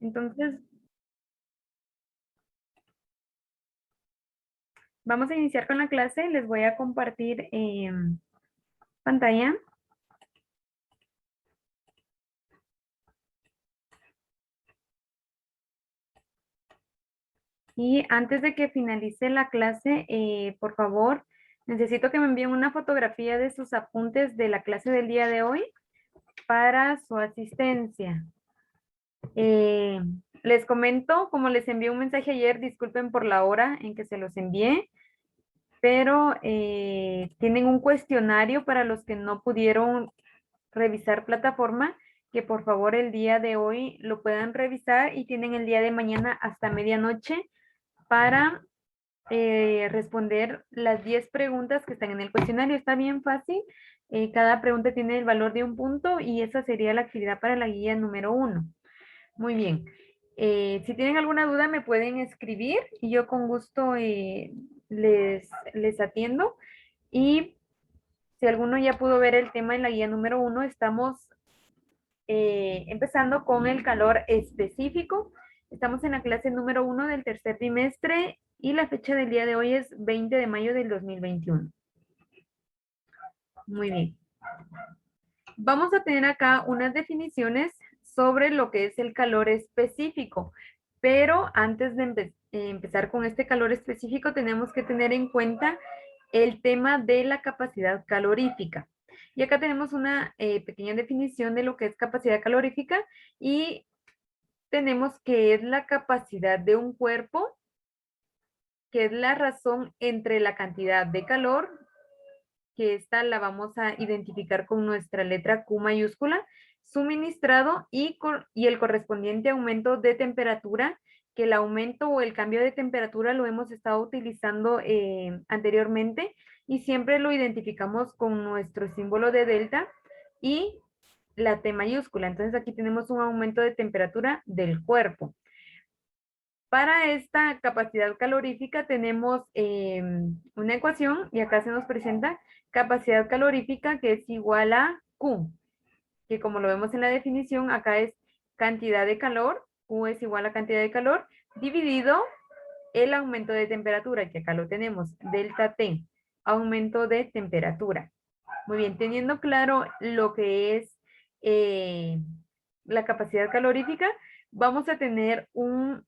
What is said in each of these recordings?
Entonces, vamos a iniciar con la clase. Les voy a compartir pantalla. Y antes de que finalice la clase, por favor, necesito que me envíen una fotografía de sus apuntes de la clase del día de hoy para su asistencia. Eh, Les comento, como les envié un mensaje ayer, disculpen por la hora en que se los envié, pero tienen un cuestionario para los que no pudieron revisar plataforma, que por favor el día de hoy lo puedan revisar y tienen el día de mañana hasta medianoche para responder las 10 preguntas que están en el cuestionario. Está bien fácil. Cada pregunta tiene el valor de un punto y esa sería la actividad para la guía número 1. Muy bien. Si tienen alguna duda me pueden escribir y yo con gusto les atiendo. Y si alguno ya pudo ver el tema en la guía número 1, estamos empezando con el calor específico. Estamos en la clase número 1 del tercer trimestre y la fecha del día de hoy es 20 de mayo del 2021. Muy bien. Vamos a tener acá unas definiciones sobre lo que es el calor específico, pero antes de empezar con este calor específico tenemos que tener en cuenta el tema de la capacidad calorífica. Y acá tenemos una pequeña definición de lo que es capacidad calorífica y tenemos que es la capacidad de un cuerpo, que es la razón entre la cantidad de calor, que esta la vamos a identificar con nuestra letra Q mayúscula, suministrado y el correspondiente aumento de temperatura, que el aumento o el cambio de temperatura lo hemos estado utilizando anteriormente y siempre lo identificamos con nuestro símbolo de delta y la T mayúscula. Entonces aquí tenemos un aumento de temperatura del cuerpo. Para esta capacidad calorífica tenemos una ecuación y acá se nos presenta capacidad calorífica que es igual a Q, que como lo vemos en la definición, acá es cantidad de calor, Q es igual a cantidad de calor, dividido el aumento de temperatura, que acá lo tenemos, delta T, aumento de temperatura. Muy bien, teniendo claro lo que es la capacidad calorífica, vamos a tener un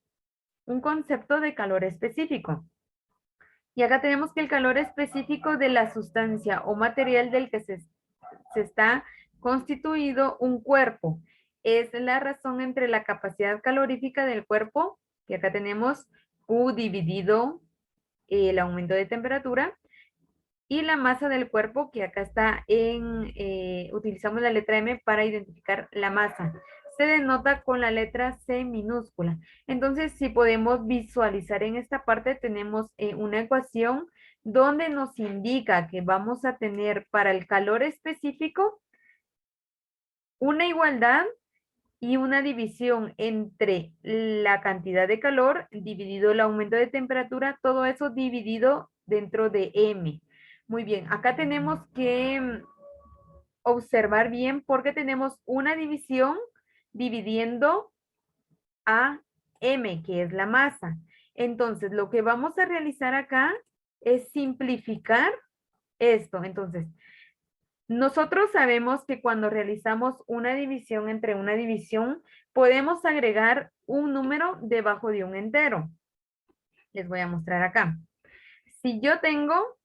concepto de calor específico. Y acá tenemos que el calor específico de la sustancia o material del que se está constituido un cuerpo. Es la razón entre la capacidad calorífica del cuerpo, que acá tenemos Q dividido el aumento de temperatura, y la masa del cuerpo, que acá está utilizamos la letra M para identificar la masa. Se denota con la letra C minúscula. Entonces, si podemos visualizar en esta parte, tenemos una ecuación donde nos indica que vamos a tener para el calor específico una igualdad y una división entre la cantidad de calor dividido el aumento de temperatura, todo eso dividido dentro de M. Muy bien, acá tenemos que observar bien porque tenemos una división dividiendo a M, que es la masa. Entonces, lo que vamos a realizar acá es simplificar esto. Entonces, nosotros sabemos que cuando realizamos una división entre una división, podemos agregar un número debajo de un entero. Les voy a mostrar acá. Si yo tengo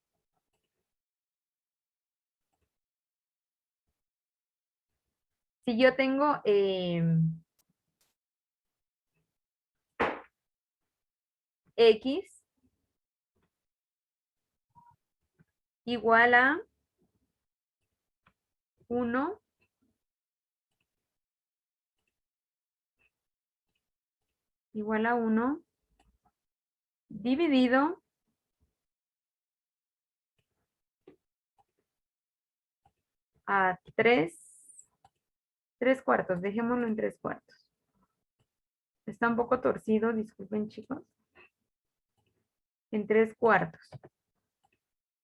X igual a 1 igual a 1 dividido a 3 cuartos, dejémoslo en 3 cuartos. Está un poco torcido, disculpen chicos. En 3 cuartos.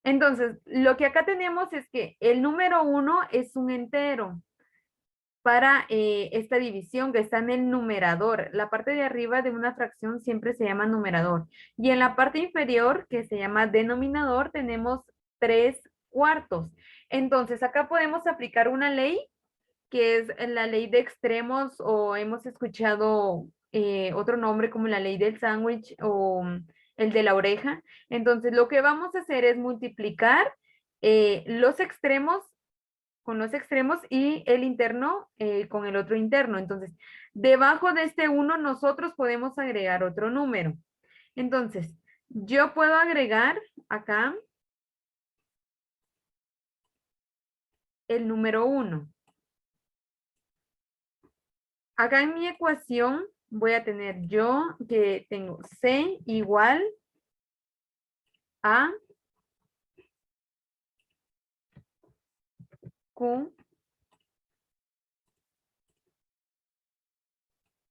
Entonces, lo que acá tenemos es que el número 1 es un entero. para esta división que está en el numerador. La parte de arriba de una fracción siempre se llama numerador. Y en la parte inferior, que se llama denominador, tenemos 3/4. Entonces, acá podemos aplicar una ley que es la ley de extremos, o hemos escuchado otro nombre como la ley del sándwich o el de la oreja. Entonces, lo que vamos a hacer es multiplicar los extremos con los extremos y el interno con el otro interno. Entonces, debajo de este 1 nosotros podemos agregar otro número. Entonces, yo puedo agregar acá el número 1. Acá en mi ecuación voy a tener yo que tengo C igual a Q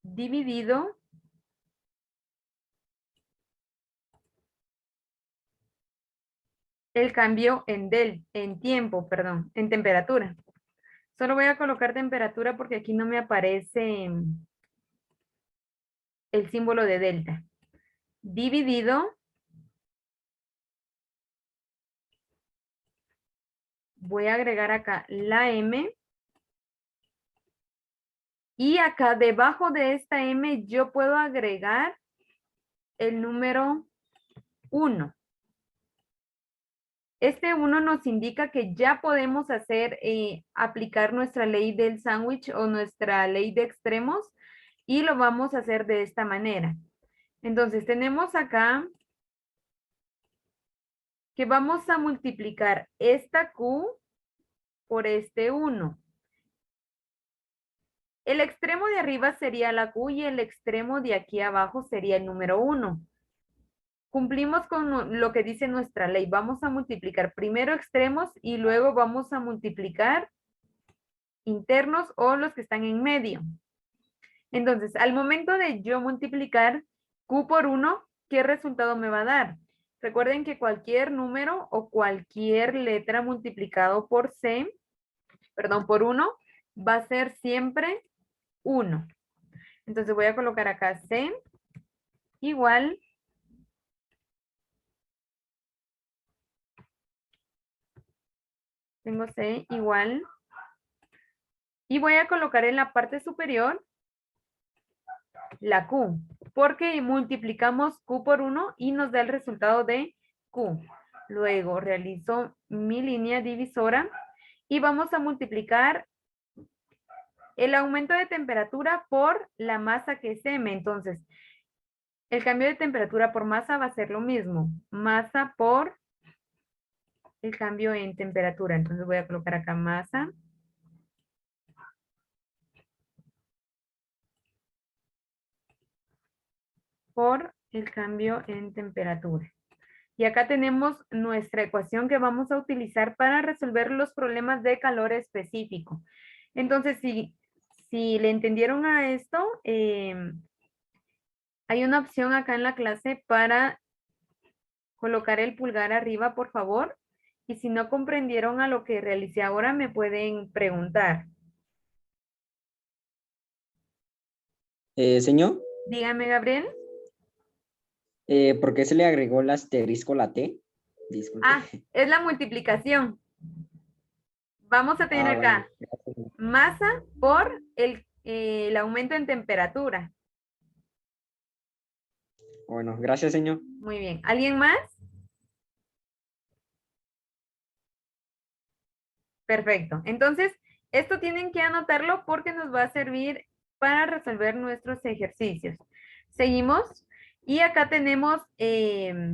dividido el cambio en tiempo, perdón, en temperatura. Solo voy a colocar temperatura porque aquí no me aparece el símbolo de delta. Dividido, voy a agregar acá la M. Y acá debajo de esta M yo puedo agregar el número 1. Este 1 nos indica que ya podemos hacer, aplicar nuestra ley del sándwich o nuestra ley de extremos, y lo vamos a hacer de esta manera. Entonces tenemos acá que vamos a multiplicar esta Q por este 1. El extremo de arriba sería la Q y el extremo de aquí abajo sería el número 1. Cumplimos con lo que dice nuestra ley. Vamos a multiplicar primero extremos y luego vamos a multiplicar internos o los que están en medio. Entonces, al momento de yo multiplicar Q por 1, ¿qué resultado me va a dar? Recuerden que cualquier número o cualquier letra multiplicado por C, perdón, por 1, va a ser siempre 1. Entonces voy a colocar acá C igual tengo C igual, y voy a colocar en la parte superior la Q, porque multiplicamos Q por 1 y nos da el resultado de Q. Luego realizo mi línea divisora y vamos a multiplicar el aumento de temperatura por la masa que es M. Entonces, el cambio de temperatura por masa va a ser lo mismo. Masa por el cambio en temperatura. Entonces voy a colocar acá masa por el cambio en temperatura. Y acá tenemos nuestra ecuación que vamos a utilizar para resolver los problemas de calor específico. Entonces, si le entendieron a esto, hay una opción acá en la clase para colocar el pulgar arriba, por favor. Y si no comprendieron a lo que realicé ahora, me pueden preguntar. Señor, Dígame, Gabriel. ¿por qué se le agregó el asterisco la T? Disculpe. Ah, es la multiplicación. Vamos a tener Bueno. acá masa por el aumento en temperatura. Bueno, gracias, señor. Muy bien. ¿Alguien más? Perfecto. Entonces, esto tienen que anotarlo porque nos va a servir para resolver nuestros ejercicios. Seguimos. Y acá tenemos, les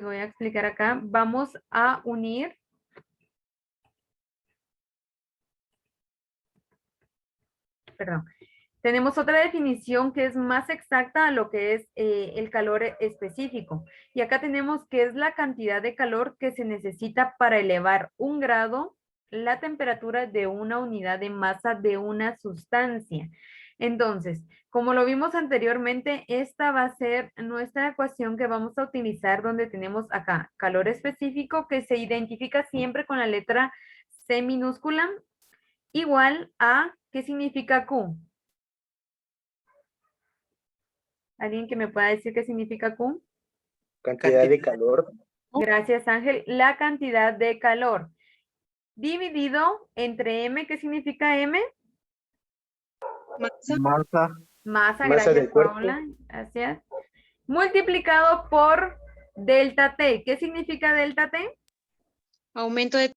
voy a explicar acá, vamos a unir perdón. Tenemos otra definición que es más exacta a lo que es el calor específico. Y acá tenemos que es la cantidad de calor que se necesita para elevar 1 grado la temperatura de una unidad de masa de una sustancia. Entonces, como lo vimos anteriormente, esta va a ser nuestra ecuación que vamos a utilizar donde tenemos acá calor específico que se identifica siempre con la letra C minúscula igual a, ¿qué significa Q? ¿Alguien que me pueda decir qué significa Q? Cantidad de calor. Gracias, Ángel. La cantidad de calor. Dividido entre M, ¿qué significa M? Masa, Masa. Masa, Masa gracias, del cuerpo. Paola. Gracias. Multiplicado por delta T. ¿Qué significa delta T? aumento de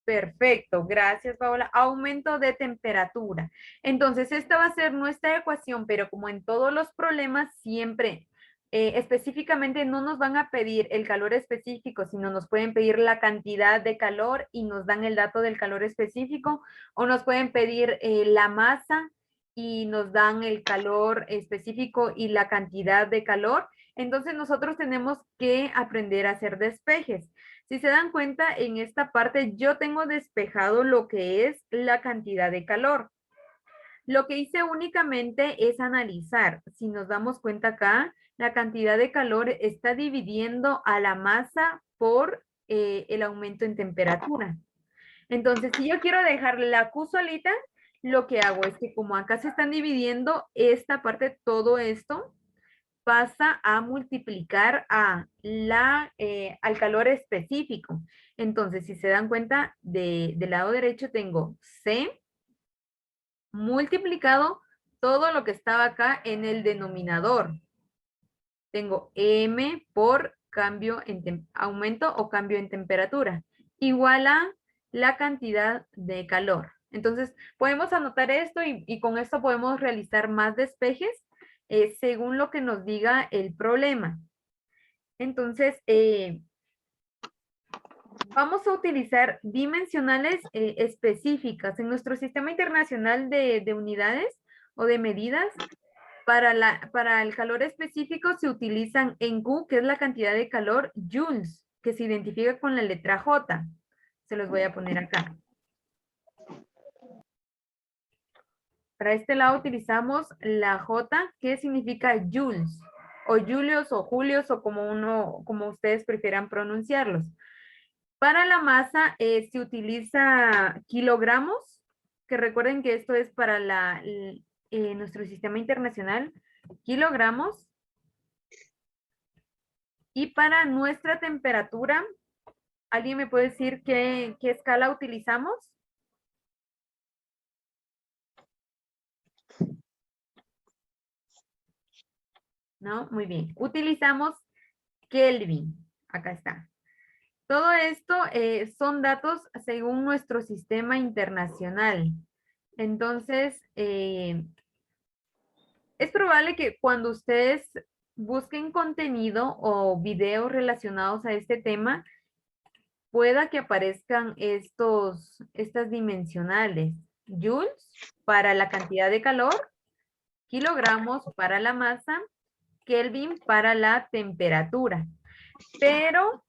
Perfecto, gracias, Paola. Aumento de temperatura. Entonces, esta va a ser nuestra ecuación, pero como en todos los problemas, siempre específicamente no nos van a pedir el calor específico, sino nos pueden pedir la cantidad de calor y nos dan el dato del calor específico, o nos pueden pedir la masa y nos dan el calor específico y la cantidad de calor. Entonces, nosotros tenemos que aprender a hacer despejes. Si se dan cuenta, en esta parte yo tengo despejado lo que es la cantidad de calor. Lo que hice únicamente es analizar. Si nos damos cuenta acá, la cantidad de calor está dividiendo a la masa por el aumento en temperatura. Entonces, si yo quiero dejar la Q solita, lo que hago es que como acá se están dividiendo esta parte, todo esto, pasa a multiplicar al calor específico. Entonces, si se dan cuenta, del lado derecho tengo C multiplicado todo lo que estaba acá en el denominador. Tengo M por cambio en aumento o cambio en temperatura, igual a la cantidad de calor. Entonces, podemos anotar esto y con esto podemos realizar más despejes según lo que nos diga el problema. Entonces, vamos a utilizar dimensionales específicas. En nuestro sistema internacional de unidades o de medidas, para el calor específico se utilizan en Q, que es la cantidad de calor, joules, que se identifica con la letra J. Se los voy a poner acá. Para este lado utilizamos la J, que significa joules, o julios, o julios, o como ustedes prefieran pronunciarlos. Para la masa se utiliza kilogramos, que recuerden que esto es para nuestro sistema internacional, kilogramos. Y para nuestra temperatura, ¿alguien me puede decir qué escala utilizamos? ¿No? Muy bien. Utilizamos Kelvin. Acá está. Todo esto son datos según nuestro sistema internacional. Entonces, es probable que cuando ustedes busquen contenido o videos relacionados a este tema, pueda que aparezcan estas dimensionales. Joules para la cantidad de calor, kilogramos para la masa, Kelvin para la temperatura. Pero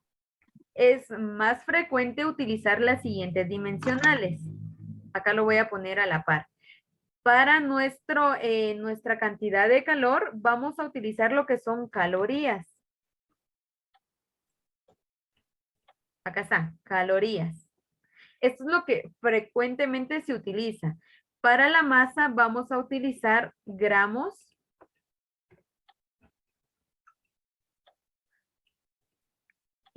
es más frecuente utilizar las siguientes dimensionales. Acá lo voy a poner a la par. Para nuestra cantidad de calor, vamos a utilizar lo que son calorías. Acá está, calorías. Esto es lo que frecuentemente se utiliza. Para la masa vamos a utilizar gramos.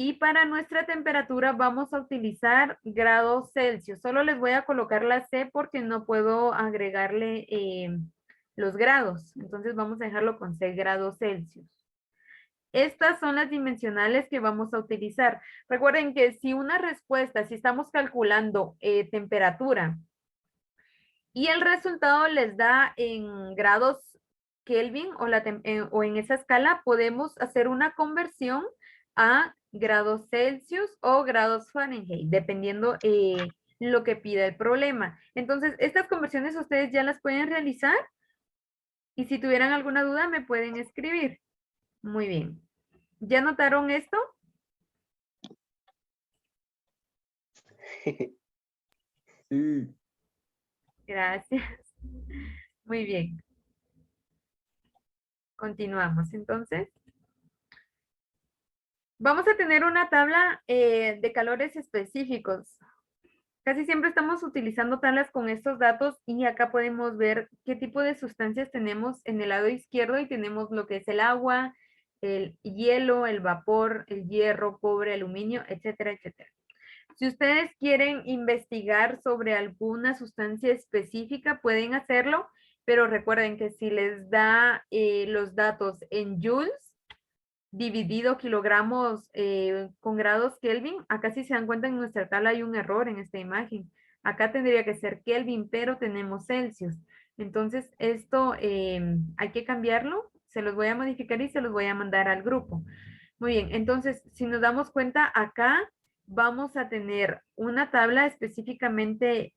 Y para nuestra temperatura vamos a utilizar grados Celsius. Solo les voy a colocar la C porque no puedo agregarle los grados. Entonces vamos a dejarlo con 6 grados Celsius. Estas son las dimensionales que vamos a utilizar. Recuerden que si una respuesta, si estamos calculando temperatura y el resultado les da en grados Kelvin o en esa escala, podemos hacer una conversión a grados Celsius o grados Fahrenheit, dependiendo lo que pida el problema. Entonces, estas conversiones ustedes ya las pueden realizar y si tuvieran alguna duda me pueden escribir. Muy bien. ¿Ya notaron esto? Sí. Gracias. Muy bien. Continuamos entonces. Vamos a tener una tabla de calores específicos. Casi siempre estamos utilizando tablas con estos datos y acá podemos ver qué tipo de sustancias tenemos en el lado izquierdo y tenemos lo que es el agua, el hielo, el vapor, el hierro, cobre, aluminio, etcétera, etcétera. Si ustedes quieren investigar sobre alguna sustancia específica, pueden hacerlo, pero recuerden que si les da los datos en joules, dividido kilogramos con grados Kelvin, acá si se dan cuenta en nuestra tabla hay un error en esta imagen. Acá tendría que ser Kelvin, pero tenemos Celsius. Entonces esto hay que cambiarlo, se los voy a modificar y se los voy a mandar al grupo. Muy bien, entonces si nos damos cuenta acá vamos a tener una tabla específicamente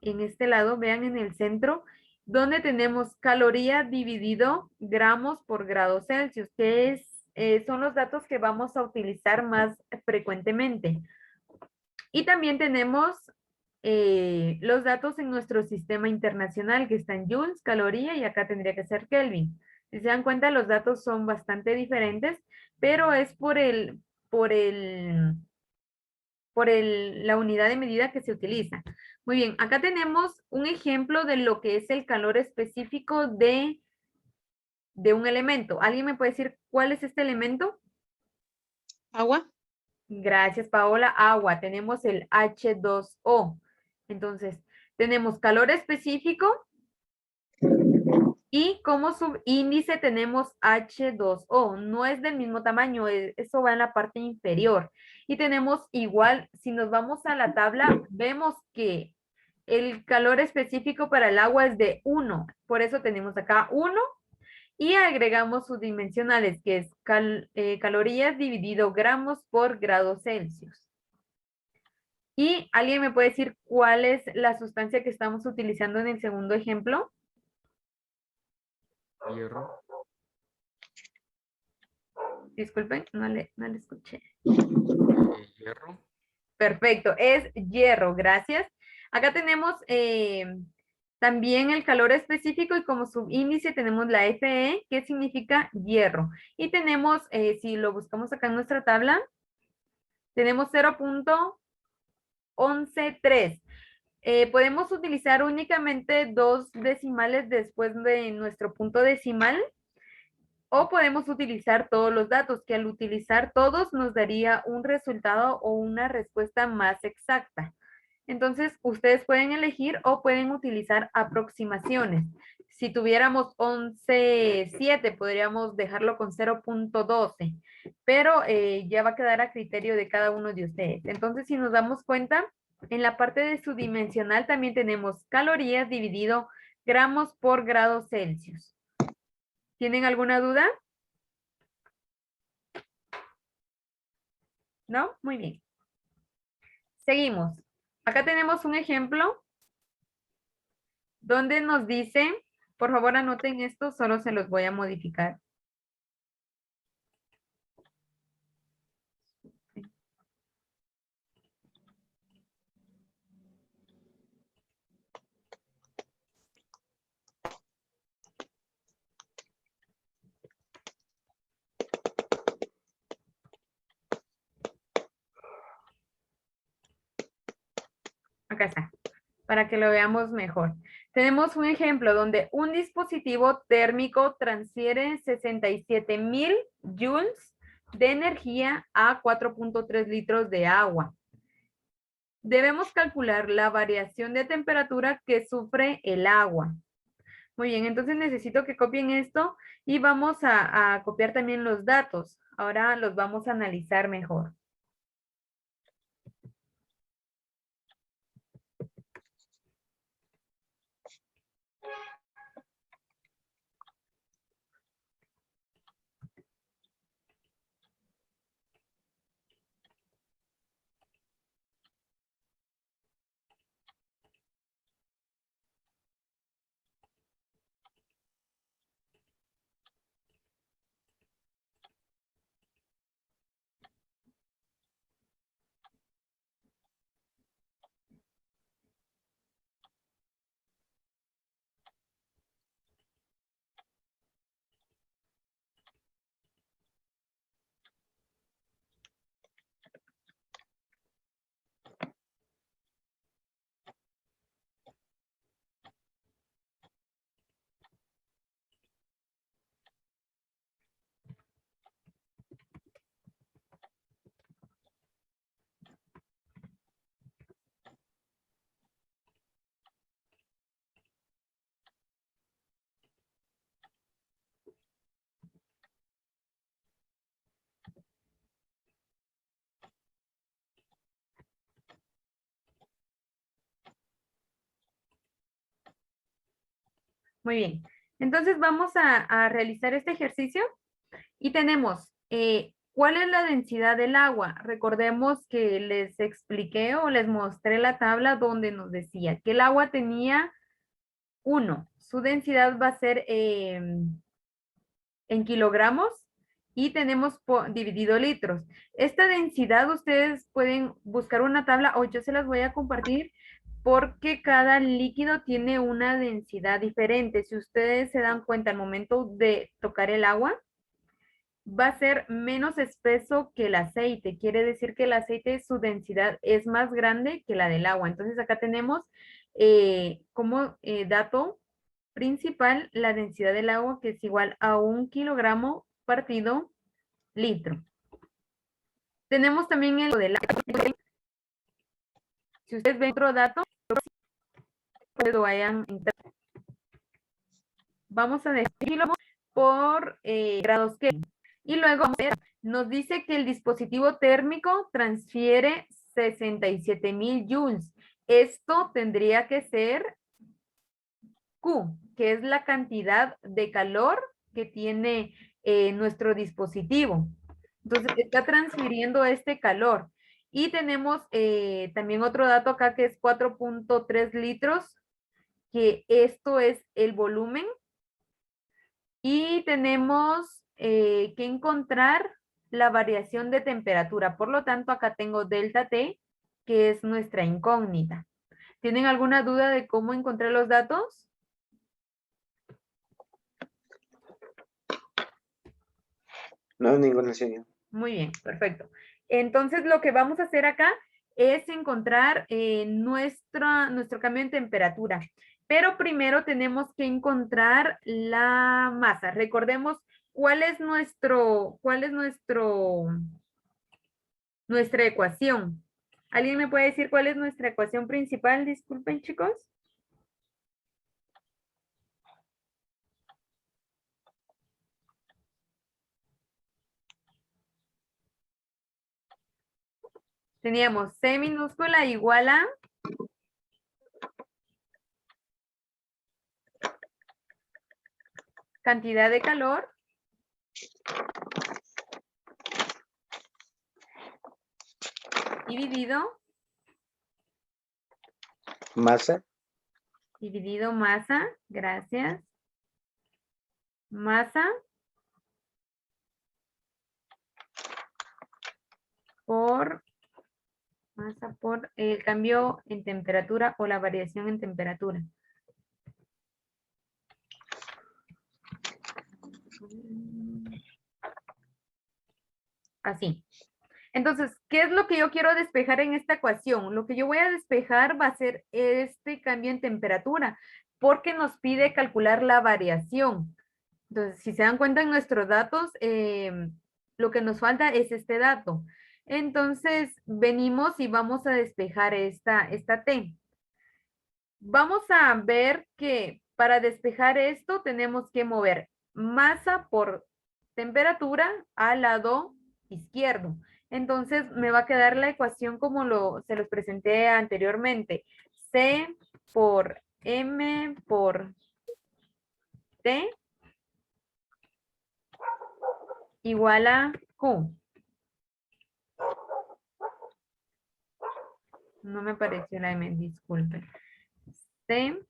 en este lado, vean en el centro, donde tenemos caloría dividido gramos por grado Celsius, que son los datos que vamos a utilizar más frecuentemente. Y también tenemos los datos en nuestro sistema internacional, que está en joules, caloría, y acá tendría que ser Kelvin. Si se dan cuenta, los datos son bastante diferentes, pero es la unidad de medida que se utiliza. Muy bien, acá tenemos un ejemplo de lo que es el calor específico de un elemento. ¿Alguien me puede decir cuál es este elemento? Agua. Gracias, Paola. Agua. Tenemos el H2O. Entonces, tenemos calor específico y como subíndice tenemos H2O. No es del mismo tamaño, eso va en la parte inferior. Y tenemos igual, si nos vamos a la tabla, vemos que el calor específico para el agua es de 1. Por eso tenemos acá 1 y agregamos sus dimensionales, que es calorías dividido gramos por grados Celsius. ¿Y alguien me puede decir cuál es la sustancia que estamos utilizando en el segundo ejemplo? Hierro. Disculpen, no le escuché. Hierro. Perfecto, es hierro, gracias. Acá tenemos también el calor específico y como subíndice tenemos la Fe, que significa hierro. Y tenemos, si lo buscamos acá en nuestra tabla, tenemos 0.113. Podemos utilizar únicamente 2 decimales después de nuestro punto decimal o podemos utilizar todos los datos, que al utilizar todos nos daría un resultado o una respuesta más exacta. Entonces, ustedes pueden elegir o pueden utilizar aproximaciones. Si tuviéramos 11.7, podríamos dejarlo con 0.12, pero ya va a quedar a criterio de cada uno de ustedes. Entonces, si nos damos cuenta, en la parte de su dimensional también tenemos calorías dividido gramos por grado Celsius. ¿Tienen alguna duda? ¿No? Muy bien. Seguimos. Acá tenemos un ejemplo donde nos dice, por favor anoten esto, solo se los voy a modificar. Acá está, para que lo veamos mejor. Tenemos un ejemplo donde un dispositivo térmico transfiere 67,000 joules de energía a 4.3 litros de agua. Debemos calcular la variación de temperatura que sufre el agua. Muy bien, entonces necesito que copien esto y vamos a copiar también los datos. Ahora los vamos a analizar mejor. Muy bien. Entonces vamos a realizar este ejercicio y tenemos, ¿cuál es la densidad del agua? Recordemos que les expliqué o les mostré la tabla donde nos decía que el agua tenía 1. Su densidad va a ser en kilogramos y tenemos dividido litros. Esta densidad ustedes pueden buscar una tabla o yo se las voy a compartir porque cada líquido tiene una densidad diferente. Si ustedes se dan cuenta al momento de tocar el agua, va a ser menos espeso que el aceite. Quiere decir que el aceite, su densidad es más grande que la del agua. Entonces acá tenemos como dato principal la densidad del agua, que es igual a 1 kilogramo partido litro. Tenemos también el del agua. Si ustedes ven otro dato, pues lo vayan. Vamos a decirlo por grados Kelvin. Y luego nos dice que el dispositivo térmico transfiere 67,000 joules. Esto tendría que ser Q, que es la cantidad de calor que tiene nuestro dispositivo. Entonces, está transfiriendo este calor. Y tenemos también otro dato acá que es 4.3 litros, que esto es el volumen. Y tenemos que encontrar la variación de temperatura. Por lo tanto, acá tengo delta T, que es nuestra incógnita. ¿Tienen alguna duda de cómo encontrar los datos? No, ninguna señal. Muy bien, perfecto. Entonces, lo que vamos a hacer acá es encontrar nuestro cambio en temperatura. Pero primero tenemos que encontrar la masa. Recordemos nuestra ecuación. ¿Alguien me puede decir cuál es nuestra ecuación principal? Disculpen, chicos. Teníamos C minúscula igual a cantidad de calor dividido Masa. Masa, gracias. Masa por el cambio en temperatura o la variación en temperatura. Así. Entonces, ¿qué es lo que yo quiero despejar en esta ecuación? Lo que yo voy a despejar va a ser este cambio en temperatura, porque nos pide calcular la variación. Entonces, si se dan cuenta en nuestros datos, lo que nos falta es este dato. Entonces, venimos y vamos a despejar esta T. Vamos a ver que para despejar esto tenemos que mover masa por temperatura al lado izquierdo. Entonces, me va a quedar la ecuación como se los presenté anteriormente. C por M por T igual a Q. No me apareció la M, disculpen. C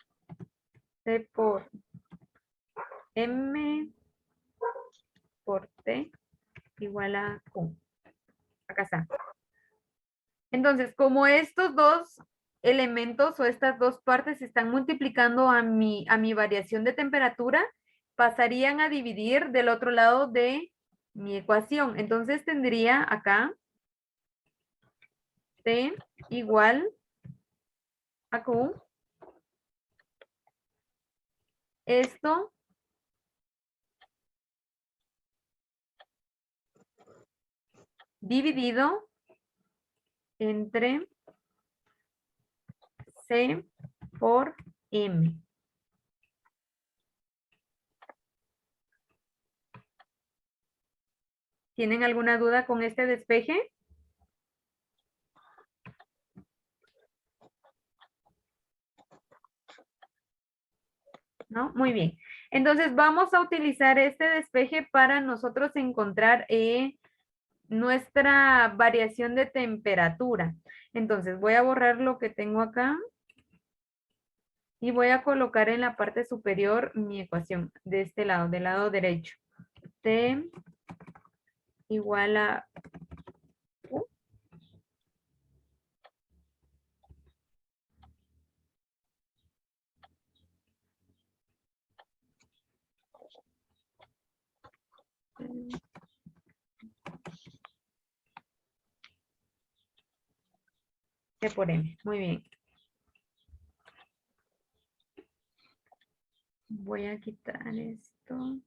por M por T igual a Q. Acá está. Entonces, como estos dos elementos o estas dos partes se están multiplicando a mi variación de temperatura, pasarían a dividir del otro lado de mi ecuación. Entonces, tendría acá T igual a Q. Esto dividido entre C por M. ¿Tienen alguna duda con este despeje? ¿No? Muy bien. Entonces vamos a utilizar este despeje para nosotros encontrar nuestra variación de temperatura. Entonces voy a borrar lo que tengo acá y voy a colocar en la parte superior mi ecuación de este lado, del lado derecho. T igual a U. T por M. Muy bien. Voy a quitar esto.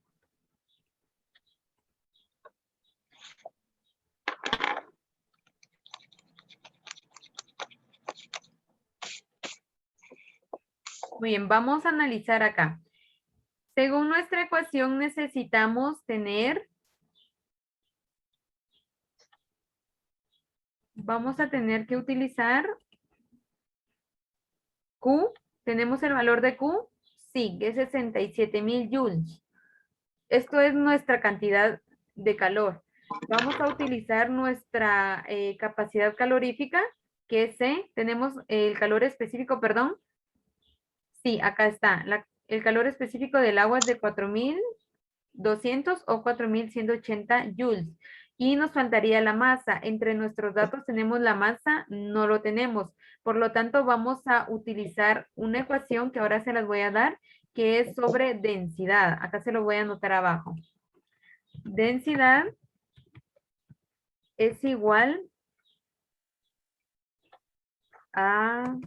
Muy bien, vamos a analizar acá. Según nuestra ecuación necesitamos tener, vamos a tener que utilizar Q. ¿Tenemos el valor de Q? Sí, que es 67,000 joules. Esto es nuestra cantidad de calor. Vamos a utilizar nuestra capacidad calorífica, que es C. Tenemos el calor específico, perdón. Sí, acá está. El calor específico del agua es de 4,200 o 4,180 joules. Y nos faltaría la masa. Entre nuestros datos tenemos la masa, no lo tenemos. Por lo tanto, vamos a utilizar una ecuación que ahora se las voy a dar, que es sobre densidad. Acá se lo voy a anotar abajo. Densidad es igual a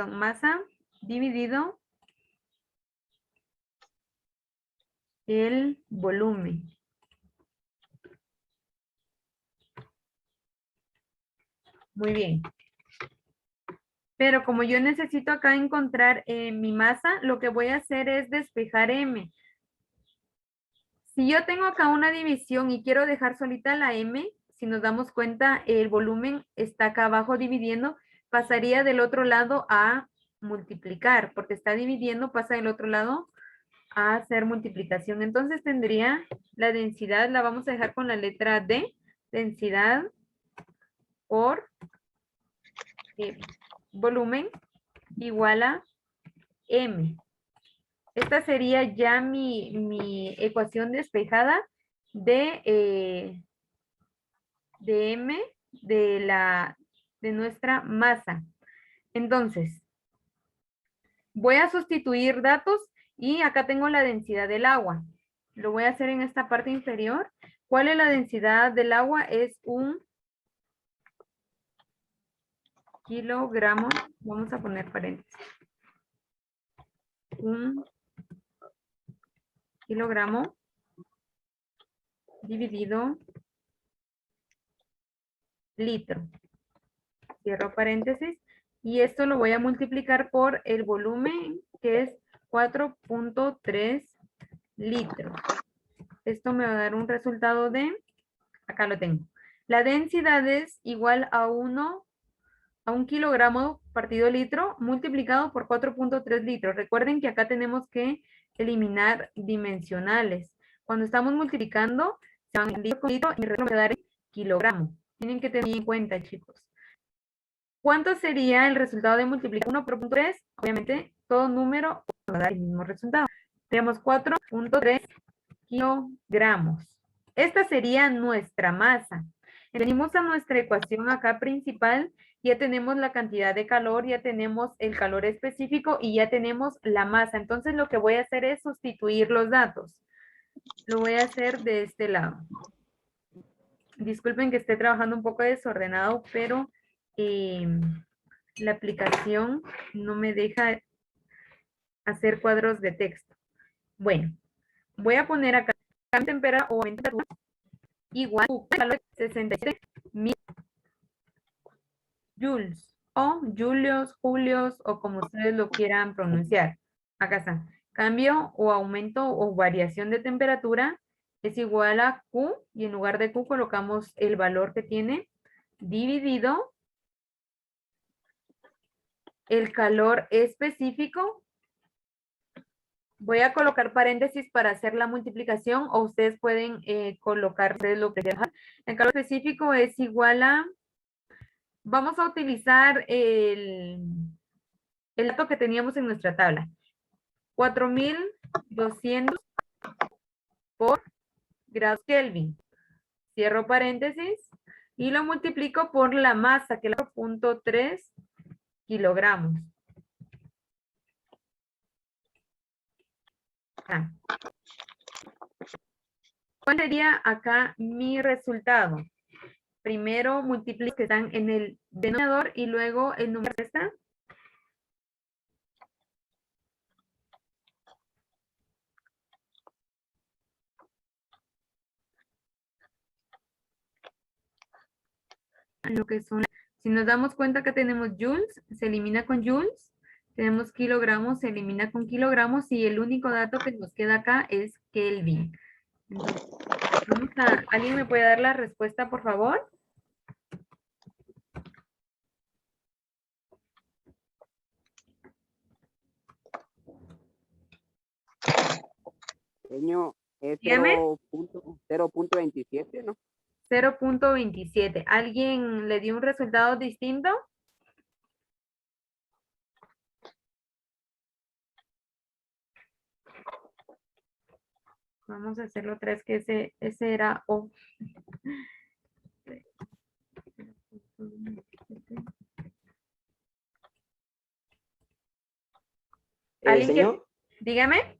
masa dividido el volumen. Muy bien. Pero como yo necesito acá encontrar mi masa, lo que voy a hacer es despejar M. Si yo tengo acá una división y quiero dejar solita la M, si nos damos cuenta, el volumen está acá abajo dividiendo, pasaría del otro lado a multiplicar, porque está dividiendo, pasa del otro lado a hacer multiplicación. Entonces tendría la densidad, la vamos a dejar con la letra D, densidad por volumen igual a M. Esta sería ya mi ecuación despejada de M de nuestra masa. Entonces, voy a sustituir datos y acá tengo la densidad del agua. Lo voy a hacer en esta parte inferior. ¿Cuál es la densidad del agua? Es 1 kilogramo. Vamos a poner paréntesis. 1 kilogramo dividido litro. Cierro paréntesis. Y esto lo voy a multiplicar por el volumen, que es 4.3 litros. Esto me va a dar un resultado de, acá lo tengo. La densidad es igual a 1 kilogramo partido litro multiplicado por 4.3 litros. Recuerden que acá tenemos que eliminar dimensionales. Cuando estamos multiplicando, se van litro con litro y me va a dar kilogramo. Tienen que tener en cuenta, chicos. ¿Cuánto sería el resultado de multiplicar 1 por 0.3? Obviamente, todo número va a dar el mismo resultado. Tenemos 4.3 kilogramos. Esta sería nuestra masa. Venimos a nuestra ecuación acá principal, ya tenemos la cantidad de calor, ya tenemos el calor específico y ya tenemos la masa. Entonces lo que voy a hacer es sustituir los datos. Lo voy a hacer de este lado. Disculpen que esté trabajando un poco desordenado, pero la aplicación no me deja hacer cuadros de texto. Bueno, voy a poner acá temperatura o temperatura igual a 67,000 joules o julios, julios o como ustedes lo quieran pronunciar. Acá está. Cambio o aumento o variación de temperatura es igual a Q y en lugar de Q colocamos el valor que tiene dividido el calor específico. Voy a colocar paréntesis para hacer la multiplicación o ustedes pueden colocar ustedes lo que quieran. El calor específico es igual a, vamos a utilizar el dato que teníamos en nuestra tabla. 4200 por grados Kelvin. Cierro paréntesis y lo multiplico por la masa, que es 4.3 kilogramos. ¿Cuál sería acá mi resultado? Primero multiplico que están en el denominador y luego el número está. Lo que son, si nos damos cuenta que tenemos joules, se elimina con joules. Tenemos kilogramos, se elimina con kilogramos y el único dato que nos queda acá es Kelvin. Entonces, ¿alguien me puede dar la respuesta, por favor? Señor, es Dígame. 0.27, ¿no? 0.27. ¿Alguien le dio un resultado distinto? Vamos a hacerlo otra vez, que ese era O. ¿Alguien Señor, dígame.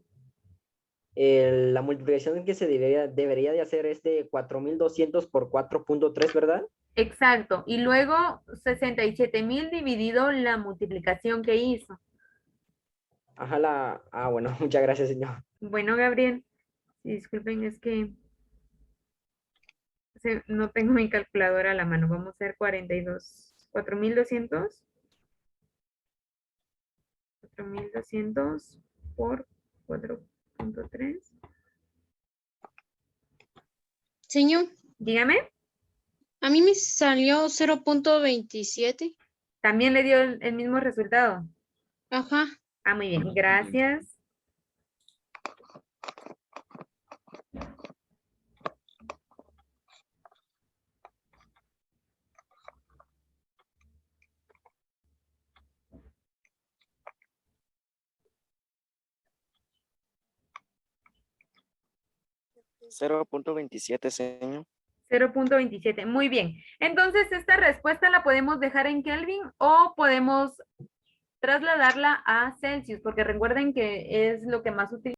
la multiplicación que se debería de hacer es de 4200 por 4.3, ¿verdad? Exacto. Y luego 67,000 dividido la multiplicación que hizo. Ajá, bueno, muchas gracias, señor. Bueno, Gabriel, disculpen, es que no tengo mi calculadora a la mano. Vamos a hacer 4,200 por 4.3. Señor, Dígame. a mí me salió 0.27. También le dio el mismo resultado. Ajá. Ah, muy bien. Gracias. $0.27, señor. 0.27. Muy bien. Entonces, esta respuesta la podemos dejar en Kelvin o podemos trasladarla a Celsius, porque recuerden que es lo que más utilizamos.